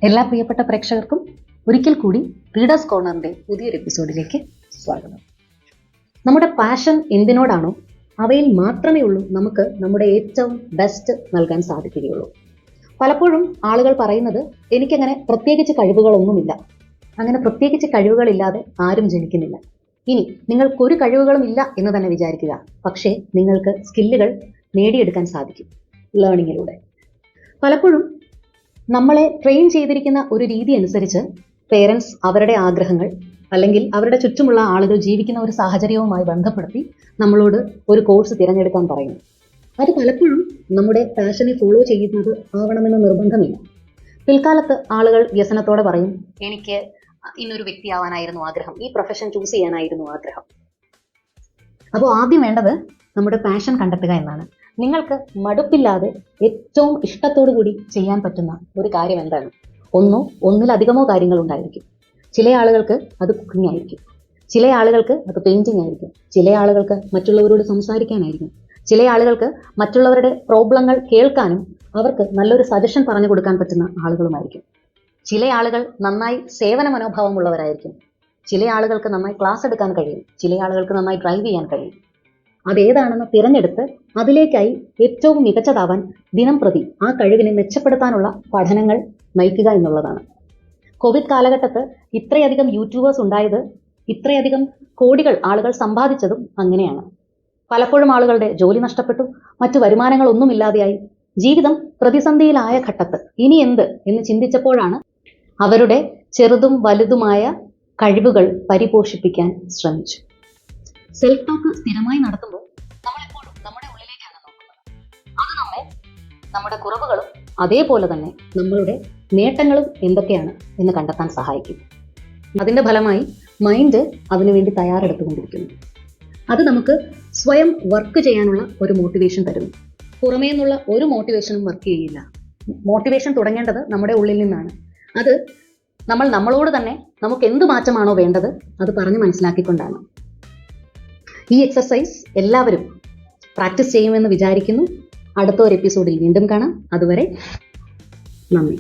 എല്ലാ പ്രിയപ്പെട്ട പ്രേക്ഷകർക്കും ഒരിക്കൽ കൂടി റീഡേഴ്സ് കോർണറിന്റെ പുതിയൊരു എപ്പിസോഡിലേക്ക് സ്വാഗതം. നമ്മുടെ പാഷൻ എന്തിനോടാണോ അവയിൽ മാത്രമേ ഉള്ളൂ നമുക്ക് നമ്മുടെ ഏറ്റവും ബെസ്റ്റ് നൽകാൻ സാധിക്കുകയുള്ളൂ. പലപ്പോഴും ആളുകൾ പറയുന്നത് എനിക്കങ്ങനെ പ്രത്യേകിച്ച് കഴിവുകളൊന്നുമില്ല. അങ്ങനെ പ്രത്യേകിച്ച് കഴിവുകളില്ലാതെ ആരും ജനിക്കുന്നില്ല. ഇനി നിങ്ങൾക്കൊരു കഴിവുകളും ഇല്ല എന്ന് തന്നെ വിചാരിക്കുക. പക്ഷേ നിങ്ങൾക്ക് സ്കില്ലുകൾ നേടിയെടുക്കാൻ സാധിക്കും ലേണിങ്ങിലൂടെ. പലപ്പോഴും നമ്മളെ ട്രെയിൻ ചെയ്തിരിക്കുന്ന ഒരു രീതി അനുസരിച്ച് പേരൻസ് അവരുടെ ആഗ്രഹങ്ങൾ അല്ലെങ്കിൽ അവരുടെ ചുറ്റുമുള്ള ആളുകൾ ജീവിക്കുന്ന ഒരു സാഹചര്യവുമായി ബന്ധപ്പെടുത്തി നമ്മളോട് ഒരു കോഴ്സ് തിരഞ്ഞെടുക്കാൻ പറയുന്നു. അത് പലപ്പോഴും നമ്മുടെ പാഷനെ ഫോളോ ചെയ്യുന്നത് ആവണമെന്ന് നിർബന്ധമില്ല. പിൽക്കാലത്ത് ആളുകൾ വ്യസനത്തോടെ പറയും, എനിക്ക് ഇന്നൊരു വ്യക്തിയാവാനായിരുന്നു ആഗ്രഹം, ഈ പ്രൊഫഷൻ ചൂസ് ചെയ്യാനായിരുന്നു ആഗ്രഹം. അപ്പോൾ ആദ്യം വേണ്ടത് നമ്മുടെ പാഷൻ കണ്ടെത്തുക എന്നാണ്. നിങ്ങൾക്ക് മടുപ്പില്ലാതെ ഏറ്റവും ഇഷ്ടത്തോടു കൂടി ചെയ്യാൻ പറ്റുന്ന ഒരു കാര്യം എന്താണ്? ഒന്നിലധികമോ കാര്യങ്ങൾ ഉണ്ടായിരിക്കും. ചില ആളുകൾക്ക് അത് കുക്കിംഗ് ആയിരിക്കും, ചില ആളുകൾക്ക് അത് പെയിന്റിംഗ് ആയിരിക്കും, ചില ആളുകൾക്ക് മറ്റുള്ളവരോട് സംസാരിക്കാനായിരിക്കും, ചില ആളുകൾക്ക് മറ്റുള്ളവരുടെ പ്രോബ്ലങ്ങൾ കേൾക്കാനും അവർക്ക് നല്ലൊരു സജഷൻ പറഞ്ഞു കൊടുക്കാൻ പറ്റുന്ന ആളുകളുമായിരിക്കും. ചില ആളുകൾ നന്നായി സേവന മനോഭാവമുള്ളവരായിരിക്കും, ചില ആളുകൾക്ക് നന്നായി ക്ലാസ് എടുക്കാൻ കഴിയും, ചില ആളുകൾക്ക് നന്നായി ഡ്രൈവ് ചെയ്യാൻ കഴിയും. അതേതാണെന്ന് തിരഞ്ഞെടുത്ത് അതിലേക്കായി ഏറ്റവും മികച്ചതാവാൻ ദിനം പ്രതി ആ കഴിവിനെ മെച്ചപ്പെടുത്താനുള്ള പഠനങ്ങൾ നയിക്കുക എന്നുള്ളതാണ്. കോവിഡ് കാലഘട്ടത്ത് ഇത്രയധികം യൂട്യൂബേഴ്സ് ഉണ്ടായത്, ഇത്രയധികം കോടികൾ ആളുകൾ സമ്പാദിച്ചതും അങ്ങനെയാണ്. പലപ്പോഴും ആളുകളുടെ ജോലി നഷ്ടപ്പെട്ടു, മറ്റു വരുമാനങ്ങളൊന്നുമില്ലാതെയായി, ജീവിതം പ്രതിസന്ധിയിലായ ഘട്ടത്ത് ഇനി എന്ത് എന്ന് ചിന്തിച്ചപ്പോഴാണ് അവരുടെ ചെറുതും വലുതുമായ കഴിവുകൾ പരിപോഷിപ്പിക്കാൻ ശ്രമിച്ചു. സെൽഫ് ടോക്ക് സ്ഥിരമായി നടത്തുമ്പോൾ നമ്മളെപ്പോഴും നമ്മുടെ ഉള്ളിലേക്കാണ് നോക്കുന്നത്. അത് നമ്മെ നമ്മുടെ കുറവുകളും അതേപോലെ തന്നെ നമ്മളുടെ നേട്ടങ്ങളും എന്തൊക്കെയാണ് എന്ന് കണ്ടെത്താൻ സഹായിക്കും. അതിൻ്റെ ഫലമായി മൈൻഡ് അതിനുവേണ്ടി തയ്യാറെടുത്തുകൊണ്ടിരിക്കുന്നു. അത് നമുക്ക് സ്വയം വർക്ക് ചെയ്യാനുള്ള ഒരു മോട്ടിവേഷൻ തരുന്നു. പുറമേ നിന്നുള്ള ഒരു മോട്ടിവേഷനും വർക്ക് ചെയ്യില്ല. മോട്ടിവേഷൻ തുടങ്ങേണ്ടത് നമ്മുടെ ഉള്ളിൽ നിന്നാണ്. അത് നമ്മളോട് തന്നെ നമുക്ക് എന്ത് മാറ്റമാണോ വേണ്ടത് അത് പറഞ്ഞ് മനസ്സിലാക്കിക്കൊണ്ടാണ്. ഈ എക്സസൈസ് എല്ലാവരും പ്രാക്ടീസ് ചെയ്യുമെന്ന് വിചാരിക്കുന്നു. അടുത്ത ഒരു എപ്പിസോഡിൽ വീണ്ടും കാണാം. അതുവരെ നന്ദി.